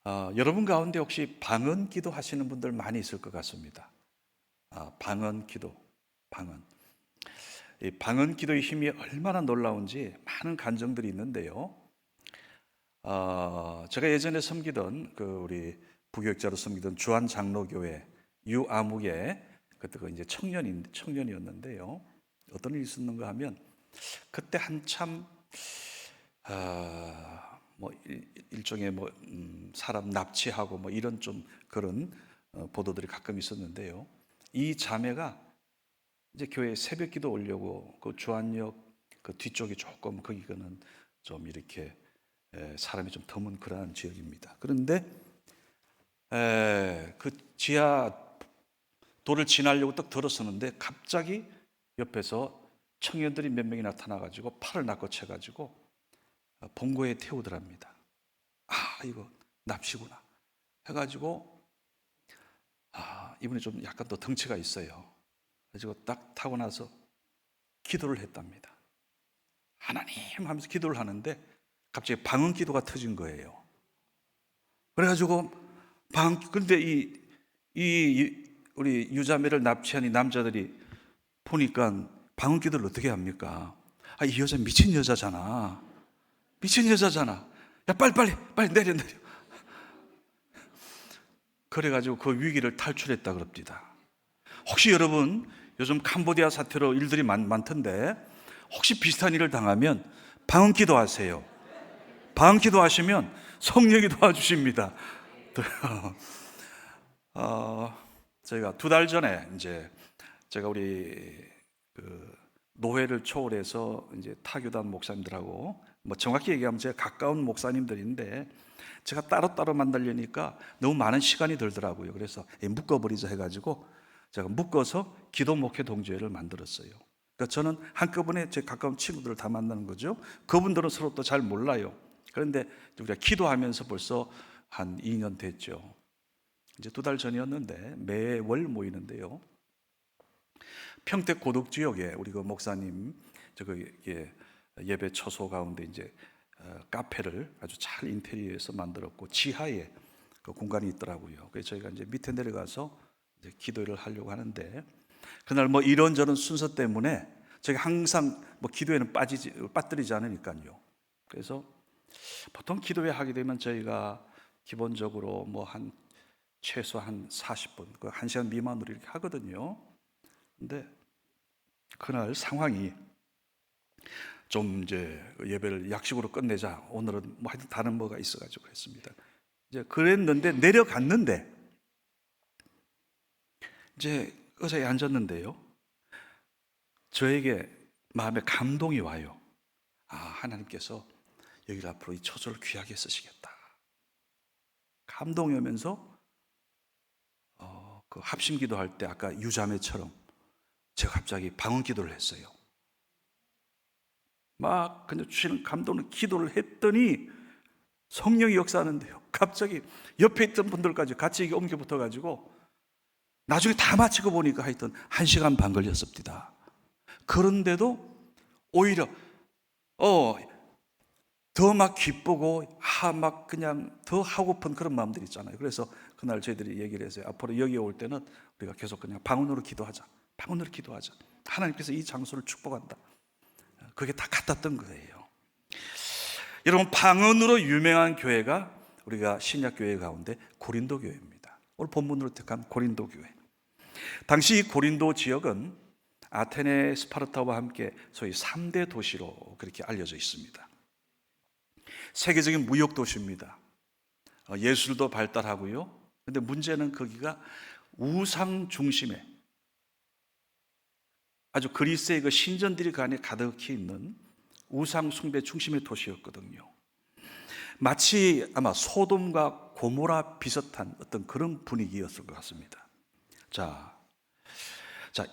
여러분 가운데 혹시 방언 기도 하시는 분들 많이 있을 것 같습니다. 방언 기도, 방언. 이 방언 기도의 힘이 얼마나 놀라운지 많은 간증들이 있는데요. 제가 예전에 섬기던 우리 부교육자로 섬기던 주한 장로교회 유아무개, 그때가 이제 청년이었는데요. 어떤 일이 있었는가 하면 그때 한참 일종의 사람 납치하고 이런 좀 그런 보도들이 가끔 있었는데요. 이 자매가 이제 교회 새벽기도 오려고 그 주안역 그 뒤쪽이 조금 거기는 좀 이렇게 사람이 좀 드문 그러한 지역입니다. 그런데 그 지하 도를 지나려고 딱 들어서는데 갑자기 옆에서 청년들이 몇 명이 나타나가지고 팔을 낚아채가지고 본고에 태우더랍니다. 이거 납치구나 해가지고 이분이 좀 약간 더 덩치가 있어요. 그래서 딱 타고 나서 기도를 했답니다. 하나님 하면서 기도를 하는데 갑자기 방언 기도가 터진 거예요. 그래가지고 그런데 우리 유자매를 납치한 이 남자들이 보니까 방언 기도를 어떻게 합니까? 이 여자 미친 여자잖아. 미친 여자잖아. 야, 빨리 내려. 그래가지고 그 위기를 탈출했다 그럽니다. 혹시 여러분 요즘 캄보디아 사태로 일들이 많던데 혹시 비슷한 일을 당하면 방언 기도하세요. 방언 기도하시면 성령이 도와주십니다. 저희가 2달 전에 이제 제가 우리 노회를 초월해서 이제 타교단 목사님들하고 정확히 얘기하면 제가 가까운 목사님들인데 제가 따로따로 만나려니까 너무 많은 시간이 들더라고요. 그래서 묶어버리자 해가지고 제가 묶어서 기도 목회 동조회를 만들었어요. 그러니까 저는 한꺼번에 제 가까운 친구들을 다 만나는 거죠. 그분들은 서로 또 잘 몰라요. 그런데 우리가 기도하면서 벌써 한 2년 됐죠. 이제 2달 전이었는데 매월 모이는데요. 평택 고덕 지역에 우리 그 목사님 예배 처소 가운데 이제 카페를 아주 잘 인테리어해서 만들었고 지하에 그 공간이 있더라고요. 그래서 저희가 이제 밑에 내려가서 이제 기도를 하려고 하는데 그날 이런저런 순서 때문에 저희가 항상 기도에는 빠뜨리지 않으니까요. 그래서 보통 기도회 하게 되면 저희가 기본적으로 최소 한 40분, 1시간 미만으로 이렇게 하거든요. 근데 그날 상황이 좀 이제 예배를 약식으로 끝내자. 오늘은 하여튼 다른 뭐가 있어가지고 했습니다. 이제 그랬는데 내려갔는데 이제 의자에 앉았는데요. 저에게 마음에 감동이 와요. 하나님께서 여기를 앞으로 이 처소를 귀하게 쓰시겠다. 감동이 오면서 그 합심 기도할 때 아까 유자매처럼 제가 갑자기 방언 기도를 했어요. 그냥 주시는 감동을 기도를 했더니 성령이 역사하는데요. 갑자기 옆에 있던 분들까지 같이 옮겨 붙어가지고 나중에 다 마치고 보니까 하여튼 1시간 반 걸렸습니다. 그런데도 오히려 더 기쁘고 그냥 더 하고픈 그런 마음들이 있잖아요. 그래서 그날 저희들이 얘기를 했어요. 앞으로 여기 올 때는 우리가 계속 그냥 방언으로 기도하자. 방언으로 기도하자. 하나님께서 이 장소를 축복한다. 그게 다 같았던 거예요. 여러분, 방언으로 유명한 교회가 우리가 신약 교회 가운데 고린도 교회입니다. 오늘 본문으로 택한 고린도 교회. 당시 이 고린도 지역은 아테네, 스파르타와 함께 소위 3대 도시로 그렇게 알려져 있습니다. 세계적인 무역 도시입니다. 예술도 발달하고요. 근데 문제는 거기가 우상 중심의 아주 그리스의 그 신전들이 그 안에 가득히 있는 우상 숭배 중심의 도시였거든요. 마치 아마 소돔과 고모라 비슷한 어떤 그런 분위기였을 것 같습니다. 자,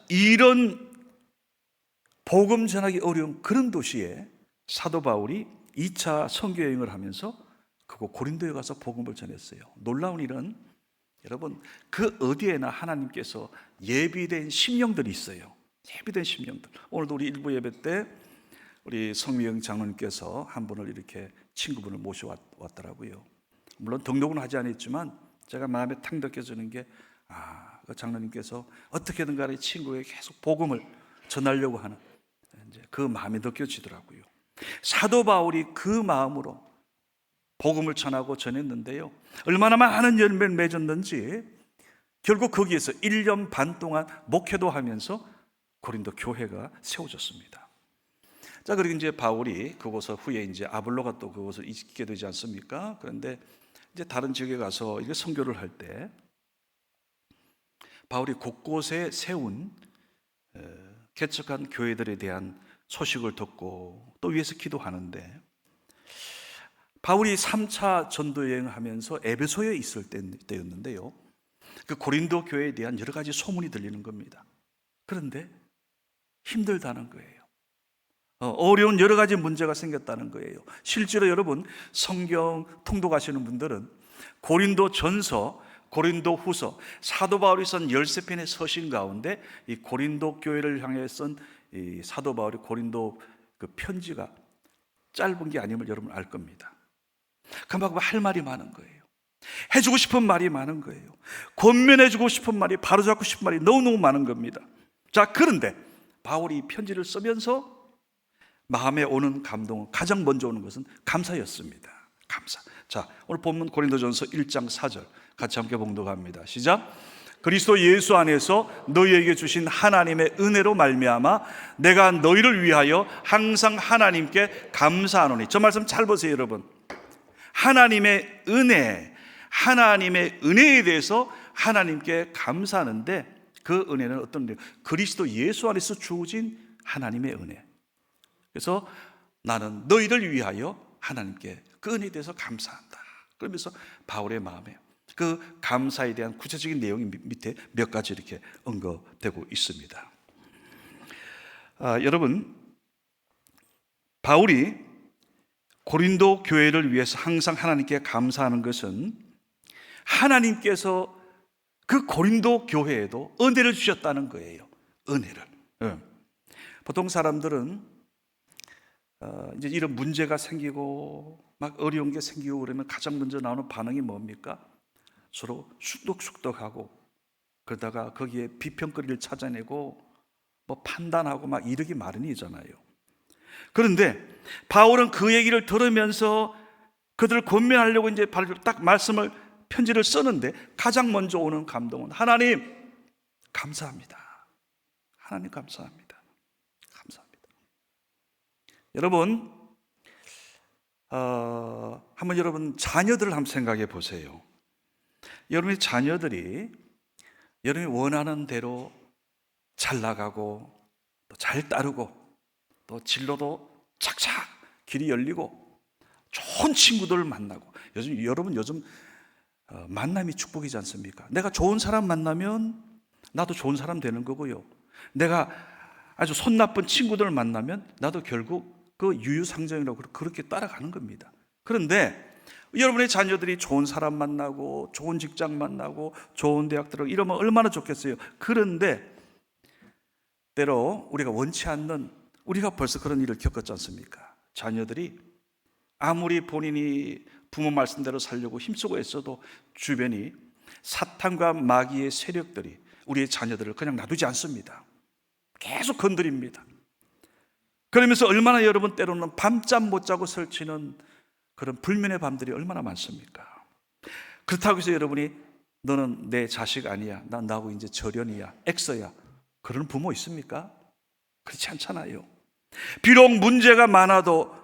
이런 복음 전하기 어려운 그런 도시에 사도 바울이 2차 선교 여행을 하면서 그곳 고린도에 가서 복음을 전했어요. 놀라운 일은 여러분 그 어디에나 하나님께서 예비된 심령들이 있어요. 예비된 심령들. 오늘도 우리 일부 예배 때 우리 성미영 장로님께서 한 분을 이렇게 친구분을 모셔왔더라고요. 물론 등록은 하지 않았지만 제가 마음에 탁 느껴지는 게 그 장로님께서 어떻게든 간에 친구에게 계속 복음을 전하려고 하는 이제 그 마음이 느껴지더라고요. 사도 바울이 그 마음으로 복음을 전하고 전했는데요, 얼마나 많은 열매를 맺었는지 결국 거기에서 1년 반 동안 목회도 하면서 고린도 교회가 세워졌습니다. 자, 그리고 이제 바울이 그곳을 후에 이제 아볼로가 또 그곳을 있게 되지 않습니까? 그런데 이제 다른 지역에 가서 이게 선교를 할 때 바울이 곳곳에 세운 개척한 교회들에 대한 소식을 듣고 또 위에서 기도하는데, 바울이 3차 전도 여행을 하면서 에베소에 있을 때였는데요, 그 고린도 교회에 대한 여러 가지 소문이 들리는 겁니다. 그런데 힘들다는 거예요. 어려운 여러 가지 문제가 생겼다는 거예요. 실제로 여러분 성경 통독하시는 분들은 고린도 전서, 고린도 후서, 사도 바울이 쓴 13편의 서신 가운데 이 고린도 교회를 향해 쓴 이 사도 바울이 고린도 그 편지가 짧은 게 아님을 여러분 알 겁니다. 그만큼 할 말이 많은 거예요. 해주고 싶은 말이 많은 거예요. 권면해주고 싶은 말이, 바로잡고 싶은 말이 너무너무 많은 겁니다. 자, 그런데 바울이 이 편지를 쓰면서 마음에 오는 감동은, 가장 먼저 오는 것은 감사였습니다. 감사. 자, 오늘 본문 고린도전서 1장 4절 같이 함께 봉독합니다. 시작. 그리스도 예수 안에서 너희에게 주신 하나님의 은혜로 말미암아 내가 너희를 위하여 항상 하나님께 감사하노니. 저 말씀 잘 보세요, 여러분. 하나님의 은혜, 하나님의 은혜에 대해서 하나님께 감사하는데, 그 은혜는 어떤 은혜요? 그리스도 예수 안에서 주어진 하나님의 은혜. 그래서 나는 너희를 위하여 하나님께 그 은혜에 대해서 감사한다. 그러면서 바울의 마음에 그 감사에 대한 구체적인 내용이 밑에 몇 가지 이렇게 언급되고 있습니다. 여러분, 바울이 고린도 교회를 위해서 항상 하나님께 감사하는 것은 하나님께서 그 고린도 교회에도 은혜를 주셨다는 거예요. 은혜를. 보통 사람들은 이제 이런 문제가 생기고 막 어려운 게 생기고 그러면 가장 먼저 나오는 반응이 뭡니까? 서로 쑥덕쑥덕하고, 그러다가 거기에 비평거리를 찾아내고 뭐 판단하고 막 이러기 마련이잖아요. 그런데 바울은 그 얘기를 들으면서 그들을 권면하려고 이제 딱 말씀을, 편지를 쓰는데 가장 먼저 오는 감동은 하나님 감사합니다. 하나님 감사합니다. 감사합니다. 여러분, 한번 여러분 자녀들을 한번 생각해 보세요. 여러분의 자녀들이 여러분이 원하는 대로 잘 나가고 또 잘 따르고 또 진로도 착착 길이 열리고 좋은 친구들을 만나고, 여러분 요즘 만남이 축복이지 않습니까? 내가 좋은 사람 만나면 나도 좋은 사람 되는 거고요, 내가 아주 손 나쁜 친구들을 만나면 나도 결국 그 유유상종이라고 그렇게 따라가는 겁니다. 그런데 여러분의 자녀들이 좋은 사람 만나고 좋은 직장 만나고 좋은 대학 들어가고 이러면 얼마나 좋겠어요. 그런데 때로 우리가 원치 않는, 우리가 벌써 그런 일을 겪었지 않습니까? 자녀들이 아무리 본인이 부모 말씀대로 살려고 힘쓰고 애써도 주변이 사탄과 마귀의 세력들이 우리의 자녀들을 그냥 놔두지 않습니다. 계속 건드립니다. 그러면서 얼마나 여러분 때로는 밤잠 못 자고 설치는 그런 불면의 밤들이 얼마나 많습니까? 그렇다고 해서 여러분이 너는 내 자식 아니야, 난 나하고 이제 절연이야, 엑서야, 그런 부모 있습니까? 그렇지 않잖아요. 비록 문제가 많아도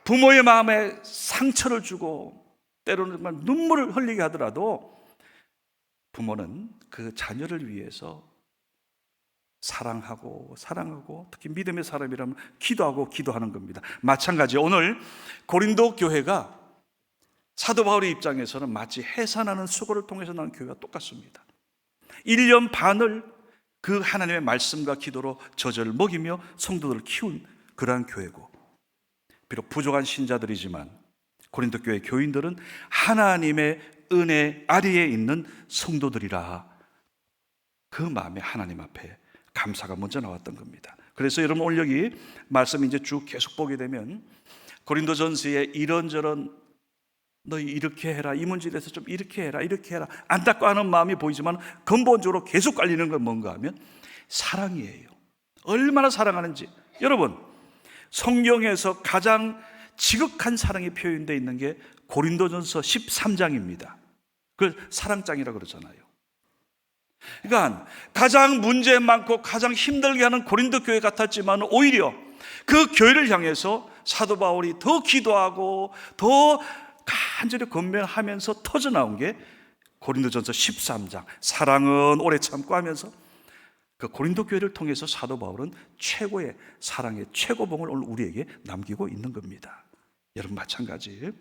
부모의 마음에 상처를 주고 때로는 정말 눈물을 흘리게 하더라도 부모는 그 자녀를 위해서 사랑하고 특히 믿음의 사람이라면 기도하는 겁니다. 마찬가지 오늘 고린도 교회가 사도 바울의 입장에서는 마치 해산하는 수고를 통해서 나온 교회가 똑같습니다. 1년 반을 그 하나님의 말씀과 기도로 저절을 먹이며 성도들을 키운 그러한 교회고, 비록 부족한 신자들이지만 고린도 교회 교인들은 하나님의 은혜 아래에 있는 성도들이라 그 마음에 하나님 앞에 감사가 먼저 나왔던 겁니다. 그래서 여러분 오늘 여기 말씀 이제 쭉 계속 보게 되면 고린도전서에 이런저런 너희 이렇게 해라, 이 문제에 대해서 좀 이렇게 해라, 이렇게 해라, 안타까워하는 마음이 보이지만 근본적으로 계속 깔리는 건 뭔가 하면 사랑이에요. 얼마나 사랑하는지. 여러분, 성경에서 가장 지극한 사랑이 표현되어 있는 게 고린도전서 13장입니다. 그걸 사랑장이라고 그러잖아요. 그러니까 가장 문제 많고 가장 힘들게 하는 고린도 교회 같았지만 오히려 그 교회를 향해서 사도 바울이 더 기도하고 더 간절히 권면하면서 터져나온 게 고린도전서 13장, 사랑은 오래 참고 하면서 그 고린도 교회를 통해서 사도 바울은 최고의 사랑의 최고봉을 오늘 우리에게 남기고 있는 겁니다. 여러분 마찬가지.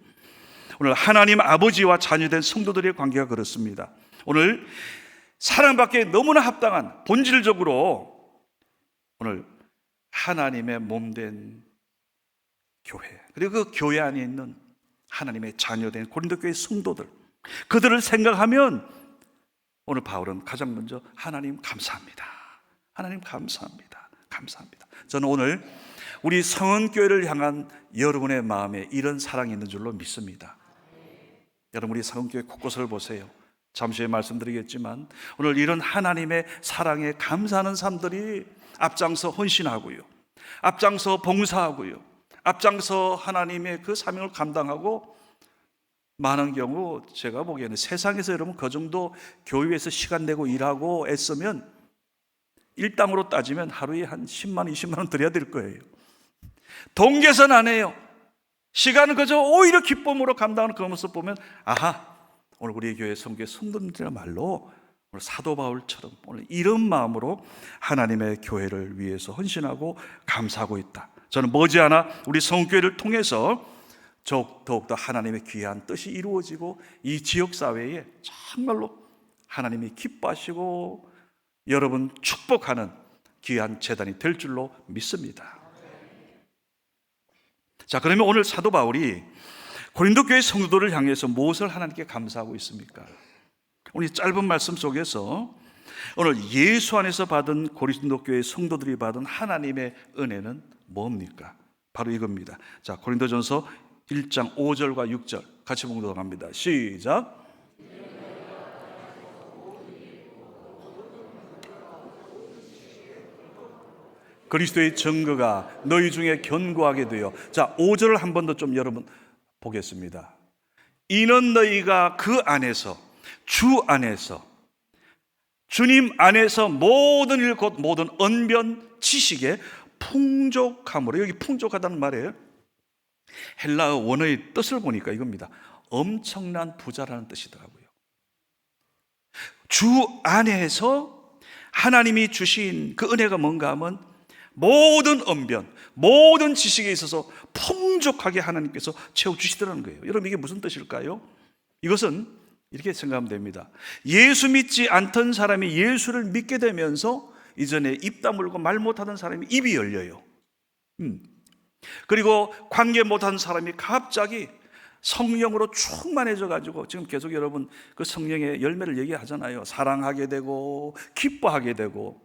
오늘 하나님 아버지와 자녀된 성도들의 관계가 그렇습니다. 오늘 사랑받기에 너무나 합당한, 본질적으로 오늘 하나님의 몸된 교회, 그리고 그 교회 안에 있는 하나님의 자녀된 고린도 교회 성도들, 그들을 생각하면 오늘 바울은 가장 먼저 하나님 감사합니다. 하나님 감사합니다. 감사합니다. 저는 오늘 우리 성은교회를 향한 여러분의 마음에 이런 사랑이 있는 줄로 믿습니다. 여러분, 우리 성은교회 곳곳을 보세요. 잠시 후에 말씀드리겠지만 오늘 이런 하나님의 사랑에 감사하는 사람들이 앞장서 헌신하고요, 앞장서 봉사하고요, 앞장서 하나님의 그 사명을 감당하고, 많은 경우 제가 보기에는 세상에서 여러분 그 정도 교회에서 시간 내고 일하고 애쓰면 일당으로 따지면 하루에 한 10만 원, 20만 원 드려야 될 거예요. 돈 계산 안 해요. 시간은 그저 오히려 기쁨으로 감당하는 그 모습 보면, 아하, 오늘 우리 교회 성교회 성도님들이야말로 오늘 사도 바울처럼 오늘 이런 마음으로 하나님의 교회를 위해서 헌신하고 감사하고 있다. 저는 머지않아 우리 성교회를 통해서 더욱더 하나님의 귀한 뜻이 이루어지고 이 지역사회에 정말로 하나님이 기뻐하시고 여러분 축복하는 귀한 재단이 될 줄로 믿습니다. 자, 그러면 오늘 사도 바울이 고린도 교회 성도들을 향해서 무엇을 하나님께 감사하고 있습니까? 오늘 짧은 말씀 속에서 오늘 예수 안에서 받은 고린도 교회 성도들이 받은 하나님의 은혜는 뭡니까? 바로 이겁니다. 자, 고린도전서 1장 5절과 6절 같이 봉독합니다. 시작. 그리스도의 증거가 너희 중에 견고하게 되어. 자, 5절을 한 번 더 좀 여러분 보겠습니다. 이는 너희가 그 안에서, 주 안에서, 주님 안에서 모든 일 곧 모든 언변 지식에 풍족함으로. 여기 풍족하다는 말이에요. 헬라어 원어의 뜻을 보니까 이겁니다. 엄청난 부자라는 뜻이더라고요. 주 안에서 하나님이 주신 그 은혜가 뭔가 하면 모든 언변, 모든 지식에 있어서 풍족하게 하나님께서 채워주시더라는 거예요. 여러분, 이게 무슨 뜻일까요? 이것은 이렇게 생각하면 됩니다. 예수 믿지 않던 사람이 예수를 믿게 되면서 이전에 입 다물고 말 못하던 사람이 입이 열려요. 그리고 관계 못한 사람이 갑자기 성령으로 충만해져 가지고, 지금 계속 여러분 그 성령의 열매를 얘기하잖아요. 사랑하게 되고 기뻐하게 되고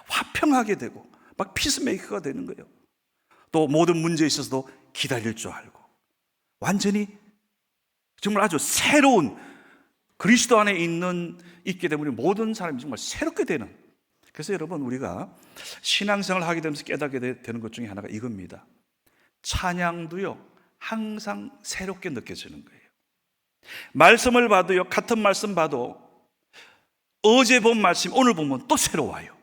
화평하게 되고 막 피스메이커가 되는 거예요. 또 모든 문제에 있어서도 기다릴 줄 알고, 완전히 정말 아주 새로운 그리스도 안에 있게 되면 모든 사람이 정말 새롭게 되는. 그래서 여러분, 우리가 신앙생활을 하게 되면서 깨닫게 되는 것 중에 하나가 이겁니다. 찬양도요 항상 새롭게 느껴지는 거예요. 말씀을 봐도요, 같은 말씀 봐도 어제 본 말씀 오늘 보면 또 새로워요.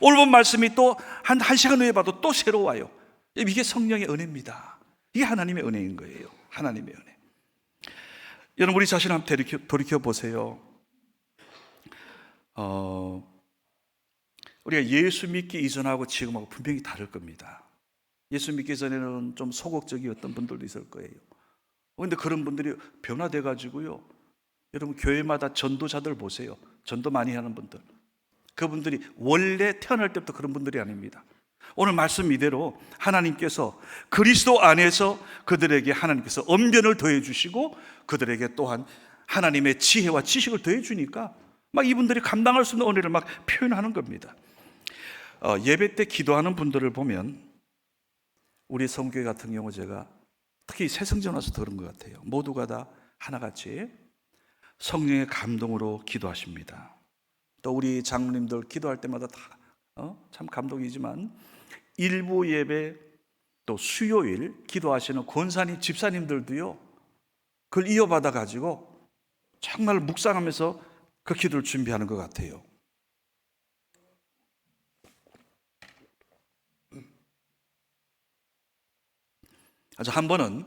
오늘 본 말씀이 또 한 시간 후에 봐도 또 새로워요. 이게 성령의 은혜입니다. 이게 하나님의 은혜인 거예요. 하나님의 은혜. 여러분, 우리 자신을 한번 돌이켜 보세요. 우리가 예수 믿기 이전하고 지금하고 분명히 다를 겁니다. 예수 믿기 전에는 좀 소극적이었던 분들도 있을 거예요. 그런데 그런 분들이 변화돼 가지고요, 여러분 교회마다 전도자들 보세요. 전도 많이 하는 분들, 그분들이 원래 태어날 때부터 그런 분들이 아닙니다. 오늘 말씀 이대로 하나님께서 그리스도 안에서 그들에게 하나님께서 언변을 더해 주시고 그들에게 또한 하나님의 지혜와 지식을 더해 주니까 막 이분들이 감당할 수 있는 은혜를 막 표현하는 겁니다. 예배 때 기도하는 분들을 보면 우리 성교회 같은 경우 제가 특히 새성전 와서 더 그런 것 같아요. 모두가 다 하나같이 성령의 감동으로 기도하십니다. 또 우리 장로님들 기도할 때마다 다 참 감동이지만 일부 예배 또 수요일 기도하시는 권사님 집사님들도요, 그걸 이어받아 가지고 정말 묵상하면서 그 기도를 준비하는 것 같아요. 한 번은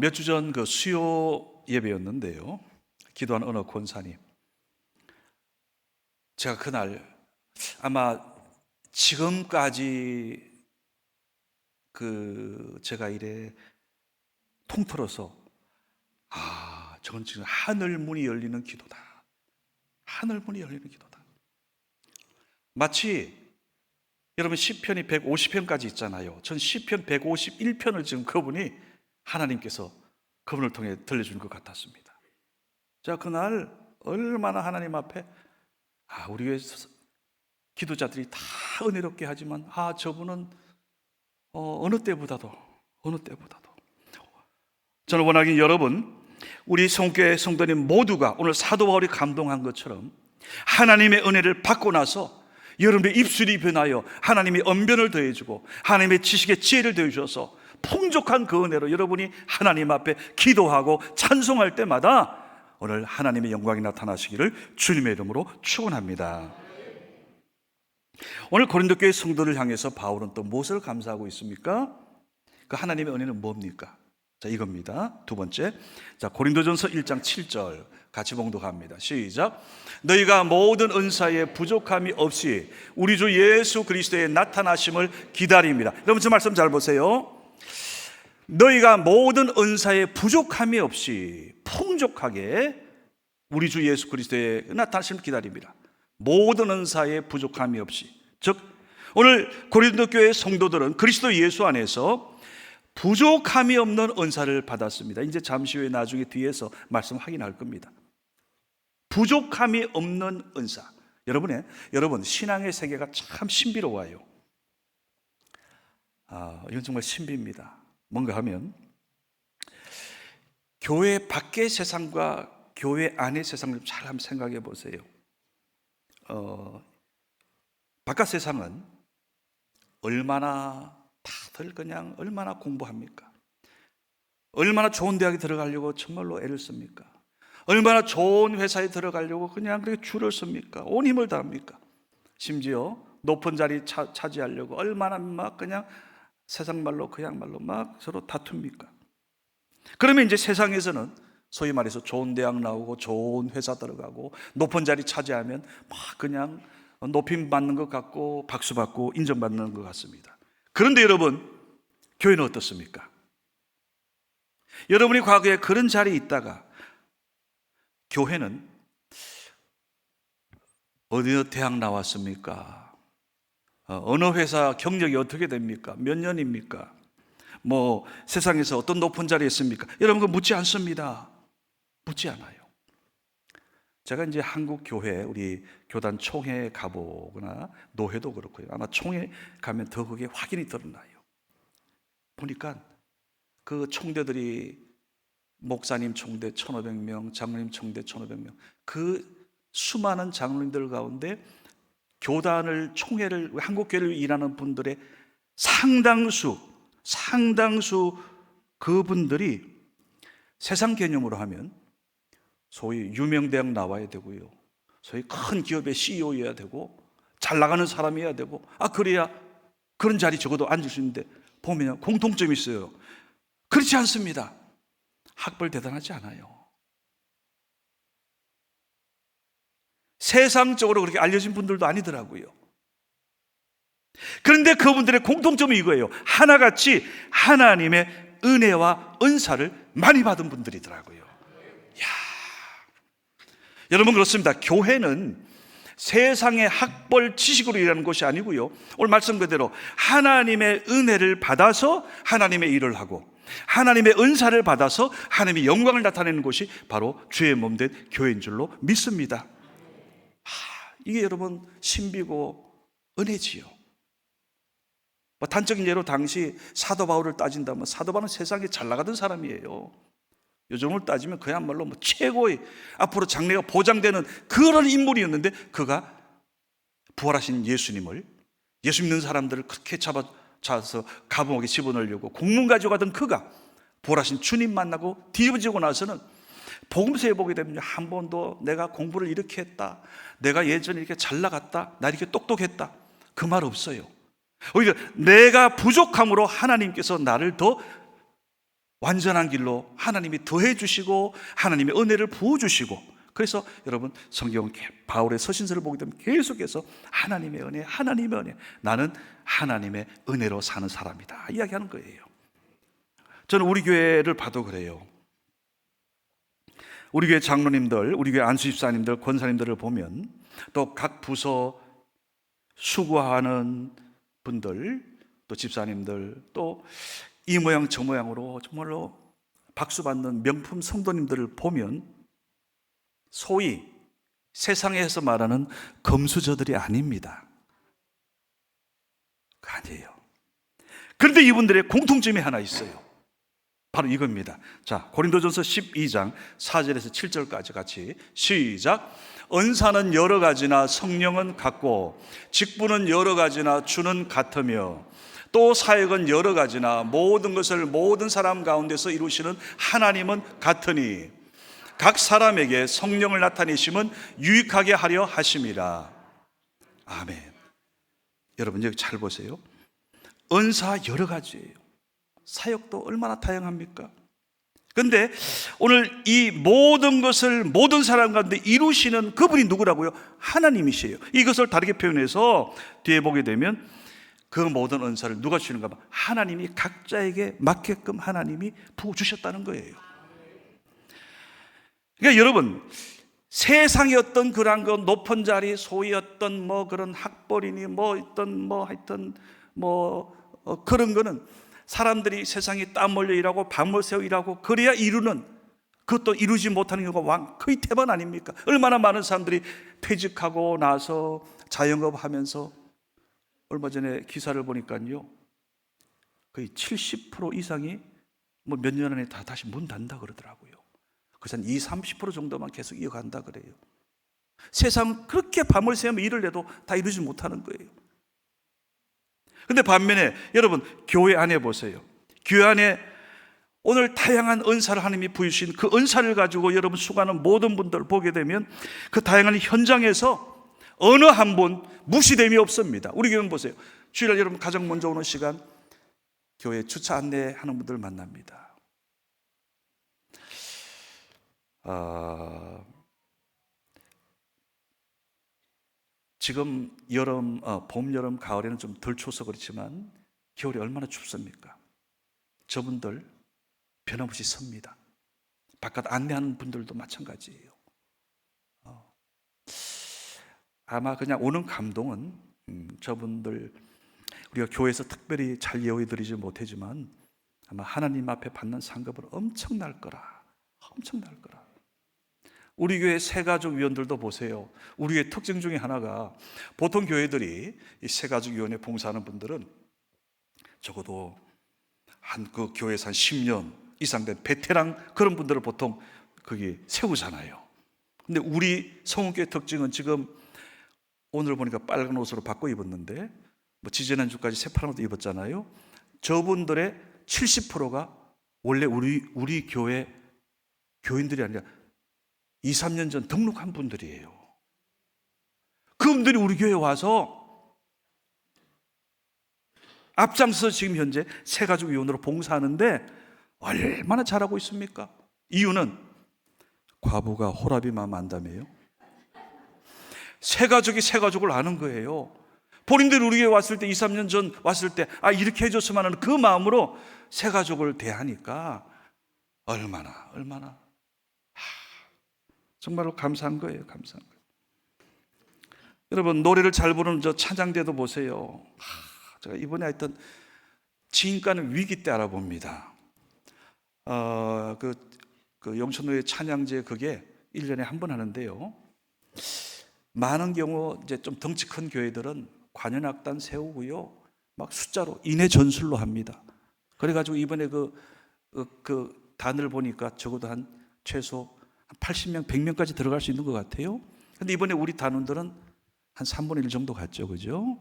몇 주 전 그 수요 예배였는데요, 기도한 어느 권사님, 제가 그날 아마 지금까지 제가 이래 통틀어서 저건 지금 하늘 문이 열리는 기도다, 하늘 문이 열리는 기도다. 마치 여러분 시편이 150편까지 있잖아요. 전 시편 151편을 지금 그분이 하나님께서 그분을 통해 들려주는 것 같았습니다. 자, 그날 얼마나 하나님 앞에 우리 교회 기도자들이 다 은혜롭게 하지만 저분은 어느 때보다도 저는 원하긴 여러분, 우리 성교회 성도님 모두가 오늘 사도 바울이 감동한 것처럼 하나님의 은혜를 받고 나서 여러분의 입술이 변하여 하나님의 언변을 더해주고 하나님의 지식의 지혜를 더해주셔서 풍족한 그 은혜로 여러분이 하나님 앞에 기도하고 찬송할 때마다 오늘 하나님의 영광이 나타나시기를 주님의 이름으로 축원합니다. 오늘 고린도 교회 성도를 향해서 바울은 또 무엇을 감사하고 있습니까? 그 하나님의 은혜는 뭡니까? 자, 이겁니다. 두 번째, 자, 고린도전서 1장 7절 같이 봉독합니다. 시작. 너희가 모든 은사에 부족함이 없이 우리 주 예수 그리스도의 나타나심을 기다립니다. 여러분 저 말씀 잘 보세요. 너희가 모든 은사에 부족함이 없이 풍족하게 우리 주 예수 그리스도의 나타나심을 기다립니다. 모든 은사에 부족함이 없이, 즉 오늘 고린도 교회 성도들은 그리스도 예수 안에서 부족함이 없는 은사를 받았습니다. 이제 잠시 후에 나중에 뒤에서 말씀 확인할 겁니다. 부족함이 없는 은사. 여러분 신앙의 세계가 참 신비로워요. 이건 정말 신비입니다. 뭔가 하면 교회 밖의 세상과 교회 안의 세상을 잘 한번 생각해 보세요. 바깥 세상은 얼마나 공부합니까? 얼마나 좋은 대학에 들어가려고 정말로 애를 씁니까? 얼마나 좋은 회사에 들어가려고 그냥 그렇게 줄을 섭니까? 온 힘을 다합니까? 심지어 높은 자리 차지하려고 얼마나 막 그냥 세상 말로 그냥 말로 막 서로 다툽니까? 그러면 이제 세상에서는 소위 말해서 좋은 대학 나오고 좋은 회사 들어가고 높은 자리 차지하면 막 그냥 높임 받는 것 같고 박수 받고 인정받는 것 같습니다. 그런데 여러분, 교회는 어떻습니까? 여러분이 과거에 그런 자리에 있다가 교회는 어디 대학 나왔습니까? 어느 회사 경력이 어떻게 됩니까? 몇 년입니까? 뭐 세상에서 어떤 높은 자리에 있습니까? 여러분 그거 묻지 않습니다. 묻지 않아요. 제가 이제 한국 교회 우리 교단 총회 가보거나 노회도 그렇고요. 아마 총회 가면 더 그게 확인이 드러나요. 보니까 그 총대들이 목사님 총대 1,500명, 장로님 총대 1,500명, 그 수많은 장로님들 가운데 교단을 총회를 한국 교회를 일하는 분들의 상당수 그분들이 세상 개념으로 하면 소위 유명 대학 나와야 되고요, 소위 큰 기업의 CEO여야 되고 잘 나가는 사람이어야 되고 그래야 그런 자리 적어도 앉을 수 있는데 보면 공통점이 있어요. 그렇지 않습니다. 학벌 대단하지 않아요. 세상적으로 그렇게 알려진 분들도 아니더라고요. 그런데 그분들의 공통점이 이거예요. 하나같이 하나님의 은혜와 은사를 많이 받은 분들이더라고요. 여러분 그렇습니다. 교회는 세상의 학벌 지식으로 일하는 것이 아니고요, 오늘 말씀 그대로 하나님의 은혜를 받아서 하나님의 일을 하고 하나님의 은사를 받아서 하나님의 영광을 나타내는 것이 바로 주의 몸된 교회인 줄로 믿습니다. 이게 여러분 신비고 은혜지요. 뭐 단적인 예로 당시 사도 바울을 따진다면 사도 바울은 세상에 잘 나가던 사람이에요. 요즘을 따지면 그야말로 뭐 최고의 앞으로 장래가 보장되는 그런 인물이었는데, 그가 부활하신 예수님을, 예수 믿는 사람들을 그렇게 잡아서 감옥에 집어넣으려고 공문 가져가던 그가 부활하신 주님 만나고 뒤집어지고 나서는 복음서에 보게 되면 한 번도 내가 공부를 이렇게 했다, 내가 예전에 이렇게 잘 나갔다, 나 이렇게 똑똑했다, 그 말 없어요. 오히려 내가 부족함으로 하나님께서 나를 더 완전한 길로 하나님이 더해 주시고 하나님의 은혜를 부어 주시고, 그래서 여러분 성경 바울의 서신서를 보게 되면 계속해서 하나님의 은혜, 하나님의 은혜, 나는 하나님의 은혜로 사는 사람이다 이야기하는 거예요. 저는 우리 교회를 봐도 그래요. 우리 교회 장로님들, 우리 교회 안수집사님들, 권사님들을 보면, 또 각 부서 수고하는 분들, 또 집사님들, 또 이 모양 저 모양으로 정말로 박수받는 명품 성도님들을 보면 소위 세상에서 말하는 금수저들이 아닙니다. 아니에요. 그런데 이분들의 공통점이 하나 있어요. 바로 이겁니다. 자, 고린도전서 12장 4절에서 7절까지 같이 시작. 은사는 여러 가지나 성령은 같고, 직분은 여러 가지나 주는 같으며, 또 사역은 여러 가지나 모든 것을 모든 사람 가운데서 이루시는 하나님은 같으니, 각 사람에게 성령을 나타내심은 유익하게 하려 하심이라. 아멘. 여러분 여기 잘 보세요. 은사 여러 가지예요. 사역도 얼마나 다양합니까? 그런데 오늘 이 모든 것을 모든 사람 가운데 이루시는 그분이 누구라고요? 하나님이시에요. 이것을 다르게 표현해서 뒤에 보게 되면 그 모든 은사를 누가 주시는가 봐. 하나님이 각자에게 맞게끔 하나님이 부어주셨다는 거예요. 그러니까 여러분, 세상의 어떤 그런 그 높은 자리, 소위 어떤 뭐 그런 학벌이니 뭐 있던 뭐 하여튼 뭐 그런 거는 사람들이 세상에 땀 흘려 일하고 밤을 새워 일하고 그래야 이루는, 그것도 이루지 못하는 경우가 거의 대반 아닙니까? 얼마나 많은 사람들이 퇴직하고 나서 자영업 하면서, 얼마 전에 기사를 보니까요, 거의 70% 이상이 뭐 몇 년 안에 다 다시 문 닫는다 그러더라고요. 그래서 한 20-30% 정도만 계속 이어간다 그래요. 세상 그렇게 밤을 새우며 일을 해도 다 이루지 못하는 거예요. 근데 반면에 여러분 교회 안에 보세요. 교회 안에 오늘 다양한 은사를 하나님이 부여주신 그 은사를 가지고 여러분 수고하는 모든 분들 보게 되면 그 다양한 현장에서 어느 한 분 무시됨이 없습니다. 우리 교회는 보세요. 주일날 여러분 가장 먼저 오는 시간 교회 주차 안내하는 분들 만납니다. 지금 여름, 봄, 여름, 가을에는 좀 덜 추워서 그렇지만 겨울에 얼마나 춥습니까? 저분들 변함없이 섭니다. 바깥 안내하는 분들도 마찬가지예요. 아마 그냥 오는 감동은 저분들 우리가 교회에서 특별히 잘 예우해드리지 못하지만 아마 하나님 앞에 받는 상급은 엄청날 거라. 엄청날 거라. 우리 교회 새가족위원들도 보세요. 우리 교회 특징 중에 하나가, 보통 교회들이 이 새가족위원회 봉사하는 분들은 적어도 한 그 교회에서 한 10년 이상 된 베테랑 그런 분들을 보통 거기 세우잖아요. 근데 우리 성원교회 특징은 지금 오늘 보니까 빨간 옷으로 바꿔 입었는데 뭐 지지난주까지 새파란 옷 입었잖아요. 저분들의 70%가 원래 우리 교회 교인들이 아니라 2-3년 전 등록한 분들이에요. 그분들이 우리 교회에 와서 앞장서서 지금 현재 새가족위원으로 봉사하는데 얼마나 잘하고 있습니까? 이유는 과부가 호랍이 마음 안다며요. 새가족이 새가족을 아는 거예요. 본인들이 우리 교회에 왔을 때 2-3년 전 왔을 때 이렇게 해줬으면 하는 그 마음으로 새가족을 대하니까 얼마나 정말로 감사한 거예요. 감사한 거예요. 여러분 노래를 잘 부르는 저 찬양대도 보세요. 제가 이번에 하여튼 지인과는 위기 때 알아봅니다. 그 영천로의 찬양제 그게 1년에 한 번 하는데요. 많은 경우 이제 좀 덩치 큰 교회들은 관현악단 세우고요. 막 숫자로 인해 전술로 합니다. 그래가지고 이번에 그 단을 보니까 적어도 한 최소 80명, 100명까지 들어갈 수 있는 것 같아요. 근데 이번에 우리 단원들은 한 3분의 1 정도 갔죠. 그죠?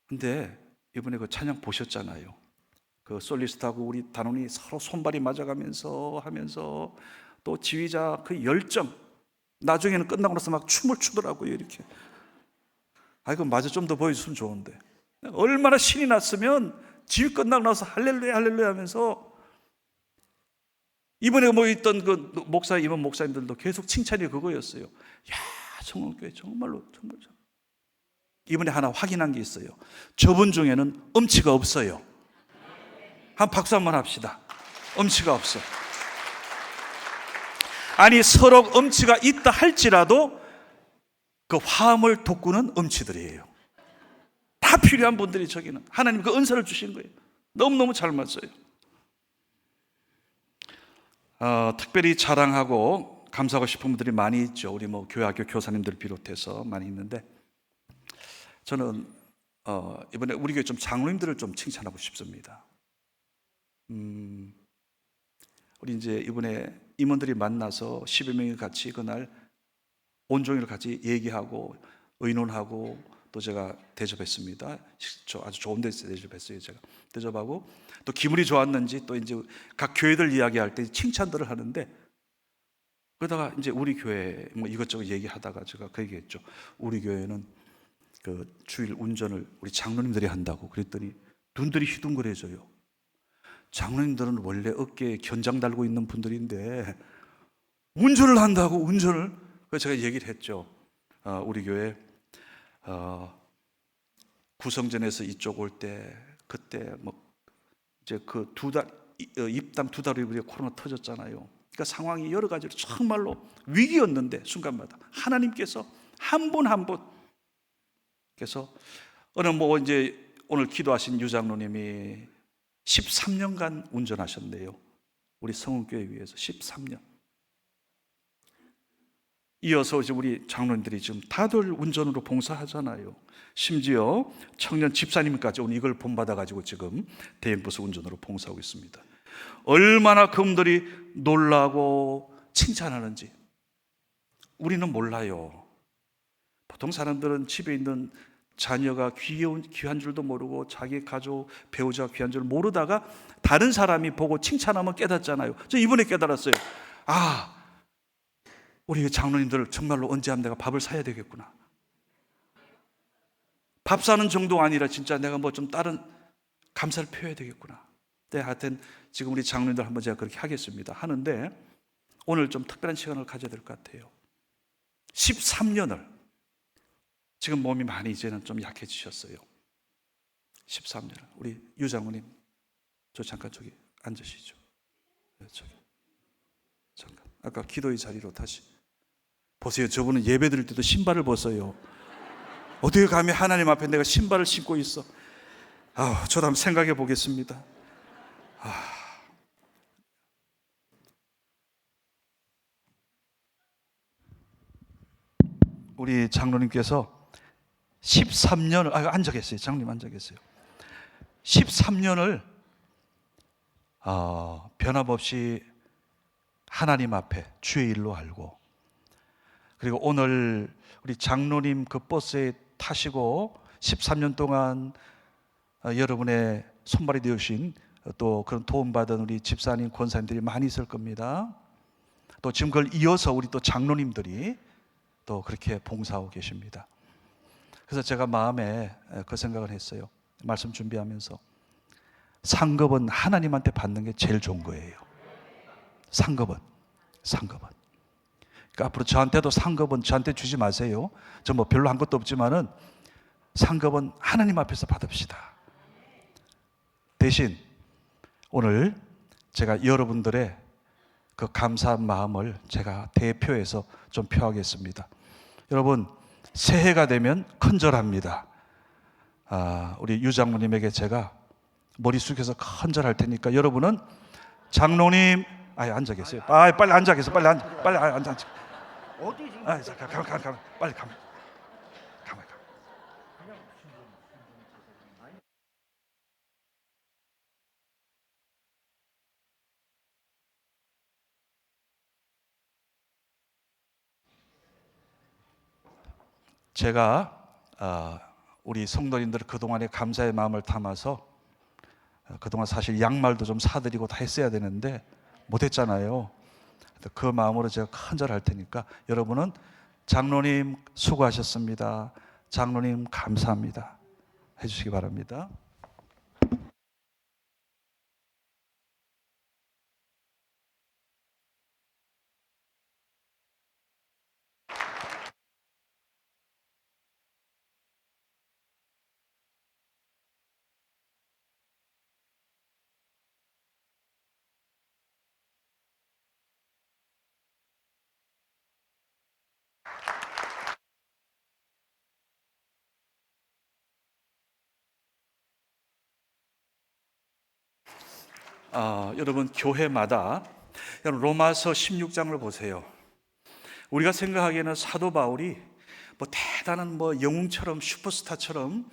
근데 이번에 그 찬양 보셨잖아요. 그 솔리스트하고 우리 단원이 서로 손발이 맞아가면서 하면서 또 지휘자 그 열정, 나중에는 끝나고 나서 막 춤을 추더라고요. 이렇게. 이거 마저 좀 더 보여줬으면 좋은데. 얼마나 신이 났으면 지휘 끝나고 나서 할렐루야 할렐루야 하면서 이번에 모였던 그 목사, 임원 목사님들도 계속 칭찬이 그거였어요. 야, 성원교회 정말로. 이번에 하나 확인한 게 있어요. 저분 중에는 음치가 없어요. 한 박수 한번 합시다. 음치가 없어. 아니, 서로 음치가 있다 할지라도 그 화음을 돋구는 음치들이에요. 다 필요한 분들이 저기는 하나님 그 은사를 주신 거예요. 너무너무 잘 맞아요. 특별히 자랑하고 감사하고 싶은 분들이 많이 있죠. 우리 교회학교 교사님들 비롯해서 많이 있는데, 저는 이번에 우리 교회 좀 장로님들을 좀 칭찬하고 싶습니다. 우리 이제 이번에 임원들이 만나서 10여 명이 같이 그날 온종일 같이 얘기하고 의논하고 또 제가 대접했습니다. 아주 좋은 데서 대접했어요. 제가 대접하고 또 기분이 좋았는지 또 이제 각 교회들 이야기할 때 칭찬들을 하는데, 그러다가 이제 우리 교회 이것저것 얘기하다가 제가 그 얘기했죠. 우리 교회는 그 주일 운전을 우리 장로님들이 한다고 그랬더니 눈들이 휘둥그레져요. 장로님들은 원래 어깨에 견장 달고 있는 분들인데 운전을 한다고, 운전을. 그래서 제가 얘기를 했죠. 우리 교회 구성전에서 이쪽 올 때 그때 이제 그 입당 2달 후에 코로나 터졌잖아요. 그러니까 상황이 여러 가지로 정말로 위기였는데 순간마다 하나님께서 한 분 한 분, 그래서 어느 이제 오늘 기도하신 유장로님이 13년간 운전하셨네요. 우리 성은교회 위해서 13년. 이어서 이제 우리 장로님들이 지금 다들 운전으로 봉사하잖아요. 심지어 청년 집사님까지 오늘 이걸 본받아가지고 지금 대형버스 운전으로 봉사하고 있습니다. 얼마나 그분들이 놀라고 칭찬하는지 우리는 몰라요. 보통 사람들은 집에 있는 자녀가 귀한 줄도 모르고 자기 가족, 배우자가 귀한 줄 모르다가 다른 사람이 보고 칭찬하면 깨닫잖아요. 저 이번에 깨달았어요. 우리 장로님들 정말로 언제 하면 내가 밥을 사야 되겠구나. 밥 사는 정도가 아니라 진짜 내가 좀 다른 감사를 표해야 되겠구나. 네, 하여튼 지금 우리 장로님들 한번 제가 그렇게 하겠습니다. 하는데 오늘 좀 특별한 시간을 가져야 될 것 같아요. 13년을 지금 몸이 많이 이제는 좀 약해지셨어요. 13년을 우리 유 장로님 저 잠깐 저기 앉으시죠. 네, 저기 잠깐 아까 기도의 자리로 다시 보세요. 저분은 예배 드릴 때도 신발을 벗어요. 어떻게 감히 하나님 앞에 내가 신발을 신고 있어. 저도 한번 생각해 보겠습니다. 우리 장로님께서 13년을 앉아 계세요. 장로님 앉아 계세요. 13년을 변함없이 하나님 앞에 주의 일로 알고, 그리고 오늘 우리 장로님 그 버스에 타시고 13년 동안 여러분의 손발이 되어주신 또 그런 도움받은 우리 집사님, 권사님들이 많이 있을 겁니다. 또 지금 그걸 이어서 우리 또 장로님들이 또 그렇게 봉사하고 계십니다. 그래서 제가 마음에 그 생각을 했어요. 말씀 준비하면서 상급은 하나님한테 받는 게 제일 좋은 거예요. 상급은. 그러니까 앞으로 저한테도 상급은 저한테 주지 마세요. 저 별로 한 것도 없지만은 상급은 하나님 앞에서 받읍시다. 대신 오늘 제가 여러분들의 그 감사한 마음을 제가 대표해서 좀 표하겠습니다. 여러분, 새해가 되면 큰절합니다. 우리 유 장로님에게 제가 머리 숙여서 큰절할 테니까 여러분은 장로님 앉아 계세요. 빨리 앉아 계세요. 빨리 앉아. 어디 지금? 가만. 빨리 가만. 제가 우리 성도님들 그동안의 감사의 마음을 담아서 그동안 사실 양말도 좀 사드리고 다 했어야 되는데 못했잖아요. 그 마음으로 제가 큰절할 테니까 여러분은 장로님 수고하셨습니다, 장로님 감사합니다 해주시기 바랍니다. 여러분 교회마다 여러분 로마서 16장을 보세요. 우리가 생각하기에는 사도 바울이 뭐 대단한 뭐 영웅처럼 슈퍼스타처럼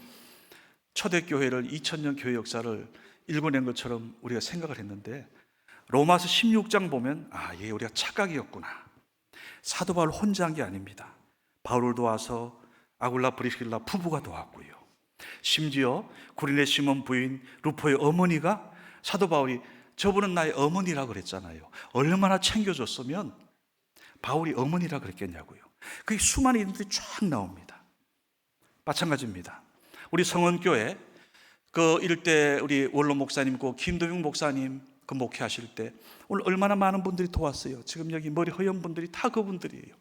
초대교회를 2000년 교회 역사를 읽어낸 것처럼 우리가 생각을 했는데 로마서 16장 보면 얘 우리가 착각이었구나. 사도 바울 혼자 한 게 아닙니다. 바울을 도와서 아굴라 브리스길라 부부가 도왔고요. 심지어 구린의 시몬 부인 루포의 어머니가 사도 바울이 저분은 나의 어머니라 그랬잖아요. 얼마나 챙겨줬으면 바울이 어머니라 그랬겠냐고요. 그게 수많은 이름들이 쫙 나옵니다. 마찬가지입니다. 우리 성원교회 그 일대 우리 원로 목사님, 그 김도영 목사님 그 목회하실 때 오늘 얼마나 많은 분들이 도왔어요. 지금 여기 머리 허연 분들이 다 그분들이에요.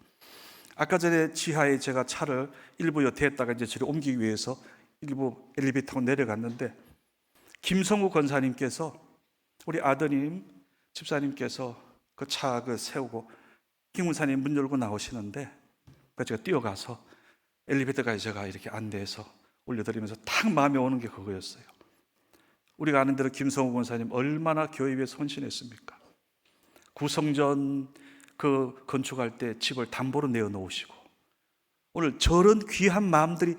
아까 전에 지하에 제가 차를 일부 여태했다가 이제 저를 옮기기 위해서 일부 엘리베이터 타고 내려갔는데 김성우 권사님께서 우리 아드님 집사님께서 그 차 세우고 김 권사님 문 열고 나오시는데 제가 뛰어가서 엘리베이터까지 제가 이렇게 안내해서 올려드리면서 탁 마음에 오는 게 그거였어요. 우리가 아는 대로 김성우 권사님 얼마나 교회 위해 헌신했습니까? 구성전 그 건축할 때 집을 담보로 내어놓으시고 오늘 저런 귀한 마음들이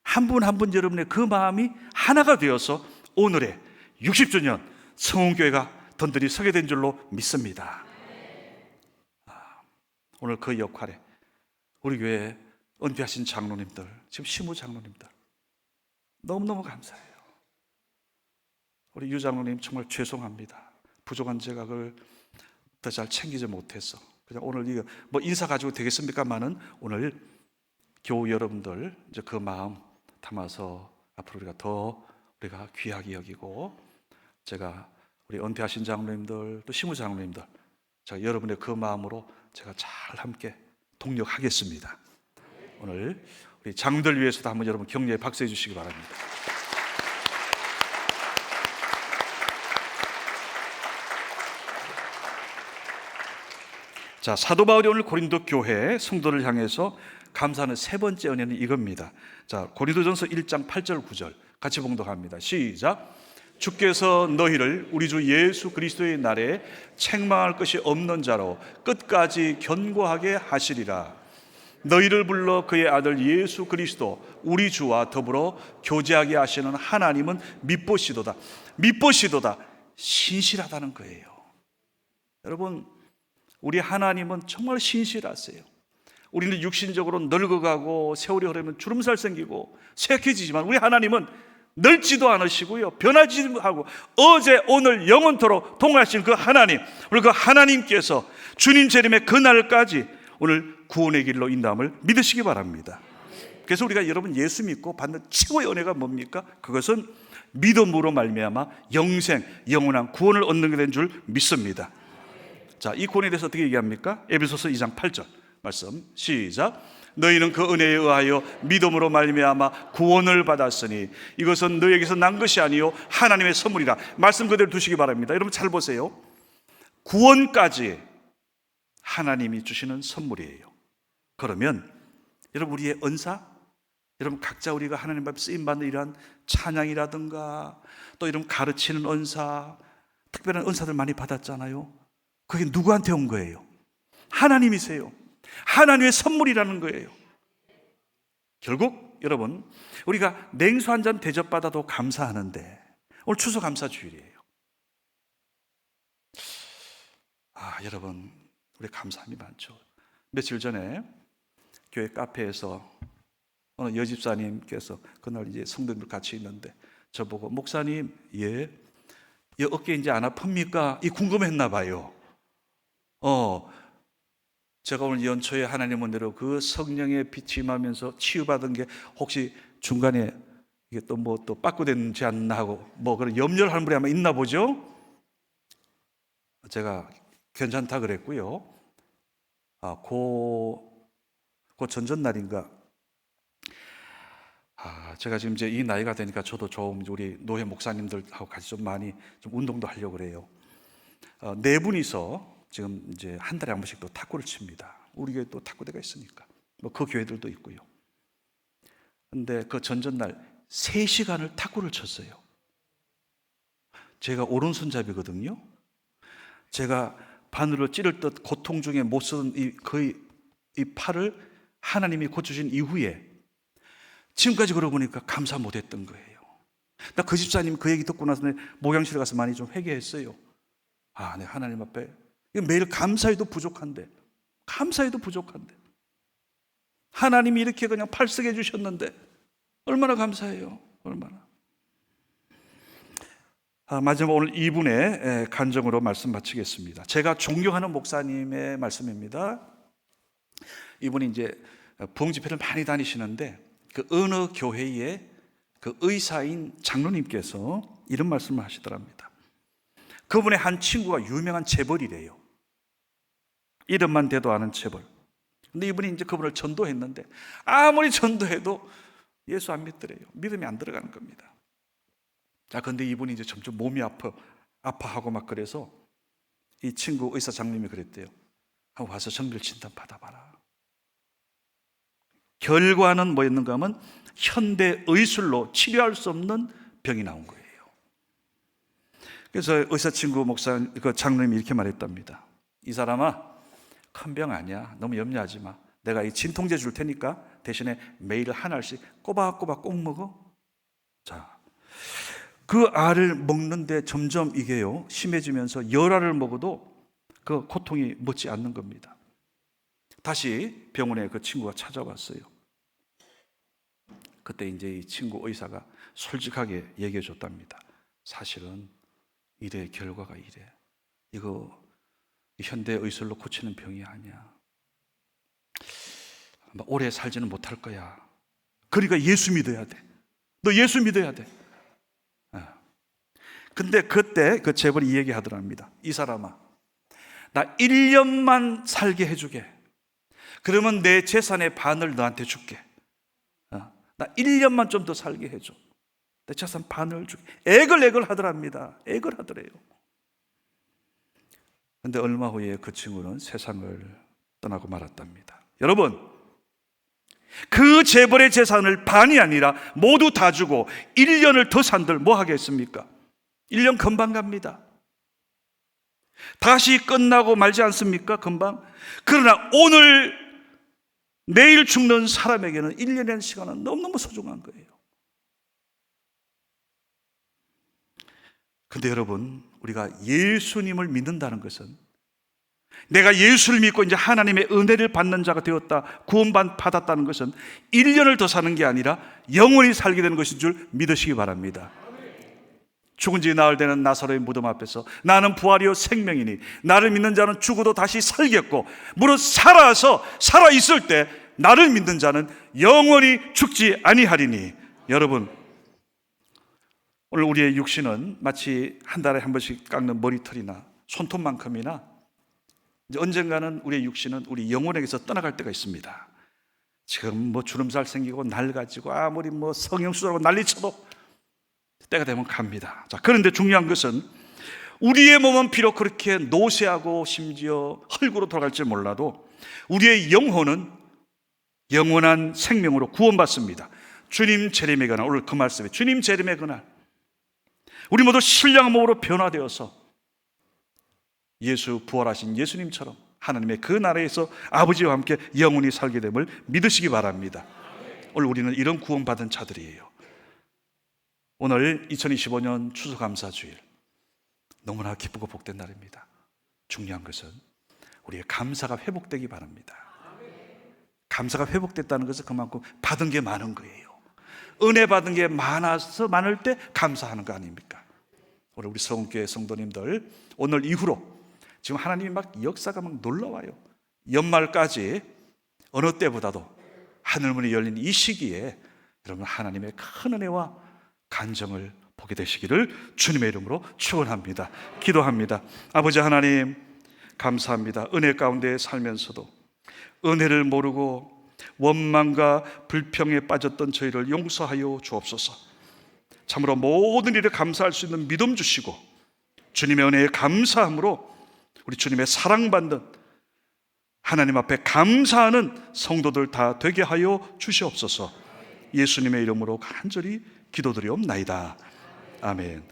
한 분 한 분 여러분의 그 마음이 하나가 되어서 오늘의 60주년 성원교회가 든든히 서게 된 줄로 믿습니다. 오늘 그 역할에 우리 교회 은퇴하신 장로님들, 지금 시무 장로님들 너무너무 감사해요. 우리 유 장로님 정말 죄송합니다. 부족한 제가 그걸 더 잘 챙기지 못해서 그냥 오늘 이거 뭐 인사 가지고 되겠습니까만은 오늘 교우 여러분들 이제 그 마음 담아서 앞으로 우리가 귀하게 여기고 제가 우리 은퇴하신 장로님들 또 시무 장로님들 제가 여러분의 그 마음으로 제가 잘 함께 동력하겠습니다. 오늘 우리 장들 위해서도 한번 여러분 격려의 박수 해주시기 바랍니다. 자, 사도 바울이 오늘 고린도 교회 성도를 향해서 감사하는 세 번째 은혜는 이겁니다. 자, 고린도전서 1장 8절 9절 같이 봉독합니다. 시작. 주께서 너희를 우리 주 예수 그리스도의 날에 책망할 것이 없는 자로 끝까지 견고하게 하시리라. 너희를 불러 그의 아들 예수 그리스도 우리 주와 더불어 교제하게 하시는 하나님은 믿보시도다. 믿보시도다. 신실하다는 거예요. 여러분, 우리 하나님은 정말 신실하세요. 우리는 육신적으로 늙어가고 세월이 흐르면 주름살 생기고 쇠약해지지만 우리 하나님은 늙지도 않으시고요, 변하지도 하고 어제 오늘 영원토록 동하신 그 하나님, 우리 그 하나님께서 주님 재림의 그날까지 오늘 구원의 길로 인도함을 믿으시기 바랍니다. 그래서 우리가 여러분 예수 믿고 받는 최고의 은혜가 뭡니까? 그것은 믿음으로 말미암아 영생, 영원한 구원을 얻는 게 된 줄 믿습니다. 자, 이 구원에 대해서 어떻게 얘기합니까? 에베소서 2장 8절 말씀 시작. 너희는 그 은혜에 의하여 믿음으로 말미암아 구원을 받았으니 이것은 너희에게서 난 것이 아니요 하나님의 선물이라. 말씀 그대로 두시기 바랍니다. 여러분 잘 보세요. 구원까지 하나님이 주시는 선물이에요. 그러면 여러분 우리의 은사, 여러분 각자 우리가 하나님 앞에 쓰임받는 이러한 찬양이라든가 또 이런 가르치는 은사, 특별한 은사들 많이 받았잖아요. 그게 누구한테 온 거예요? 하나님이세요. 하나님의 선물이라는 거예요. 결국 여러분 우리가 냉수 한 잔 대접받아도 감사하는데 오늘 추수감사주일이에요. 여러분 우리 감사함이 많죠. 며칠 전에 교회 카페에서 어느 여집사님께서 그날 이제 성도들 같이 있는데 저보고 목사님, 예, 이 어깨 이제 안 아픕니까? 이 궁금했나 봐요. 제가 오늘 연초에 하나님 은혜로 그 성령의 빛이 임하면서 치유받은 게 혹시 중간에 이게 또 뭐 또 빠꾸되지 않나 하고 뭐 그런 염려를 하는 분이 아마 있나 보죠. 제가 괜찮다 그랬고요. 그 전전날인가. 제가 지금 이제 이 나이가 되니까 저도 좀 우리 노회 목사님들하고 같이 좀 많이 좀 운동도 하려고 그래요. 네 분이서 지금 이제 한 달에 한 번씩 또 탁구를 칩니다. 우리 교회 또 탁구대가 있으니까. 뭐 그 교회들도 있고요. 근데 그 전전날 3시간을 탁구를 쳤어요. 제가 오른손잡이거든요. 제가 바늘로 찌를 듯 고통 중에 못 쓰던 이 팔을 하나님이 고쳐주신 이후에 지금까지 그러고 보니까 감사 못했던 거예요. 나 그 집사님 그 얘기 듣고 나서 목양실에 가서 많이 좀 회개했어요. 내 하나님 앞에 매일 감사해도 부족한데 하나님이 이렇게 그냥 팔 쓰게 해주셨는데 얼마나 감사해요. 얼마나. 마지막 오늘 2분의 간증으로 말씀 마치겠습니다. 제가 존경하는 목사님의 말씀입니다. 이분이 이제 부흥집회를 많이 다니시는데 그 어느 교회의 그 의사인 장로님께서 이런 말씀을 하시더랍니다. 그분의 한 친구가 유명한 재벌이래요. 이름만 대도 아는 재벌. 근데 이분이 이제 그분을 전도했는데 아무리 전도해도 예수 안 믿더래요. 믿음이 안 들어가는 겁니다. 근데 이분이 이제 점점 몸이 아파하고 막 그래서 이 친구 의사 장님이 그랬대요. 와서 정밀 진단 받아봐라. 결과는 뭐였는가 하면 현대 의술로 치료할 수 없는 병이 나온 거예요. 그래서 의사 친구 목사 그 장로님이 이렇게 말했답니다. 이 사람아, 큰 병 아니야. 너무 염려하지 마. 내가 이 진통제 줄 테니까 대신에 매일 한 알씩 꼬박꼬박 꼭 먹어. 그 알을 먹는데 점점 이게요 심해지면서 열 알을 먹어도 그 고통이 멎지 않는 겁니다. 다시 병원에 그 친구가 찾아왔어요. 그때 이제 이 친구 의사가 솔직하게 얘기해 줬답니다. 사실은 이래, 결과가 이래. 이거 현대 의술로 고치는 병이 아니야. 오래 살지는 못할 거야. 그러니까 예수 믿어야 돼. 너 예수 믿어야 돼. 근데 그때 그 재벌이 이 얘기 하더랍니다. 이 사람아, 나 1년만 살게 해주게. 그러면 내 재산의 반을 너한테 줄게. 나 1년만 좀 더 살게 해줘. 내 재산 반을 줄게. 애걸 하더랍니다. 애걸 하더래요. 근데 얼마 후에 그 친구는 세상을 떠나고 말았답니다. 여러분, 그 재벌의 재산을 반이 아니라 모두 다 주고 1년을 더 산들 뭐 하겠습니까? 1년 금방 갑니다. 다시 끝나고 말지 않습니까? 금방. 그러나 오늘 내일 죽는 사람에게는 1년이라는 시간은 너무너무 소중한 거예요. 근데 여러분, 우리가 예수님을 믿는다는 것은 내가 예수를 믿고 이제 하나님의 은혜를 받는 자가 되었다, 구원받았다는 것은 1년을 더 사는 게 아니라 영원히 살게 되는 것인 줄 믿으시기 바랍니다. 죽은 지 나흘 되는 나사로의 무덤 앞에서 나는 부활이요 생명이니 나를 믿는 자는 죽어도 다시 살겠고 무릇 살아있을 때 나를 믿는 자는 영원히 죽지 아니하리니. 여러분, 오늘 우리의 육신은 마치 한 달에 한 번씩 깎는 머리털이나 손톱만큼이나 이제 언젠가는 우리의 육신은 우리 영혼에게서 떠나갈 때가 있습니다. 지금 뭐 주름살 생기고 낡아지고 아무리 뭐 성형수술하고 난리쳐도 때가 되면 갑니다. 그런데 중요한 것은 우리의 몸은 비록 그렇게 노쇠하고 심지어 흙으로 돌아갈지 몰라도 우리의 영혼은 영원한 생명으로 구원받습니다. 주님 재림의 그날, 오늘 그 말씀에 주님 재림의 그날 우리 모두 신령한 몸으로 변화되어서 예수 부활하신 예수님처럼 하나님의 그 나라에서 아버지와 함께 영원히 살게 됨을 믿으시기 바랍니다. 오늘 우리는 이런 구원받은 자들이에요. 오늘 2025년 추수감사주일, 너무나 기쁘고 복된 날입니다. 중요한 것은 우리의 감사가 회복되기 바랍니다. 감사가 회복됐다는 것은 그만큼 받은 게 많은 거예요. 은혜 받은 게 많아서 많을 때 감사하는 거 아닙니까? 우리 서원교회 성도님들, 오늘 이후로 지금 하나님이 막 역사가 막 놀라워요. 연말까지 어느 때보다도 하늘문이 열린 이 시기에 여러분 하나님의 큰 은혜와 간정을 보게 되시기를 주님의 이름으로 축원합니다. 기도합니다. 아버지 하나님, 감사합니다. 은혜 가운데 살면서도 은혜를 모르고 원망과 불평에 빠졌던 저희를 용서하여 주옵소서. 참으로 모든 일에 감사할 수 있는 믿음 주시고 주님의 은혜에 감사함으로 우리 주님의 사랑받는 하나님 앞에 감사하는 성도들 다 되게 하여 주시옵소서. 예수님의 이름으로 간절히 기도드리옵나이다. 아멘.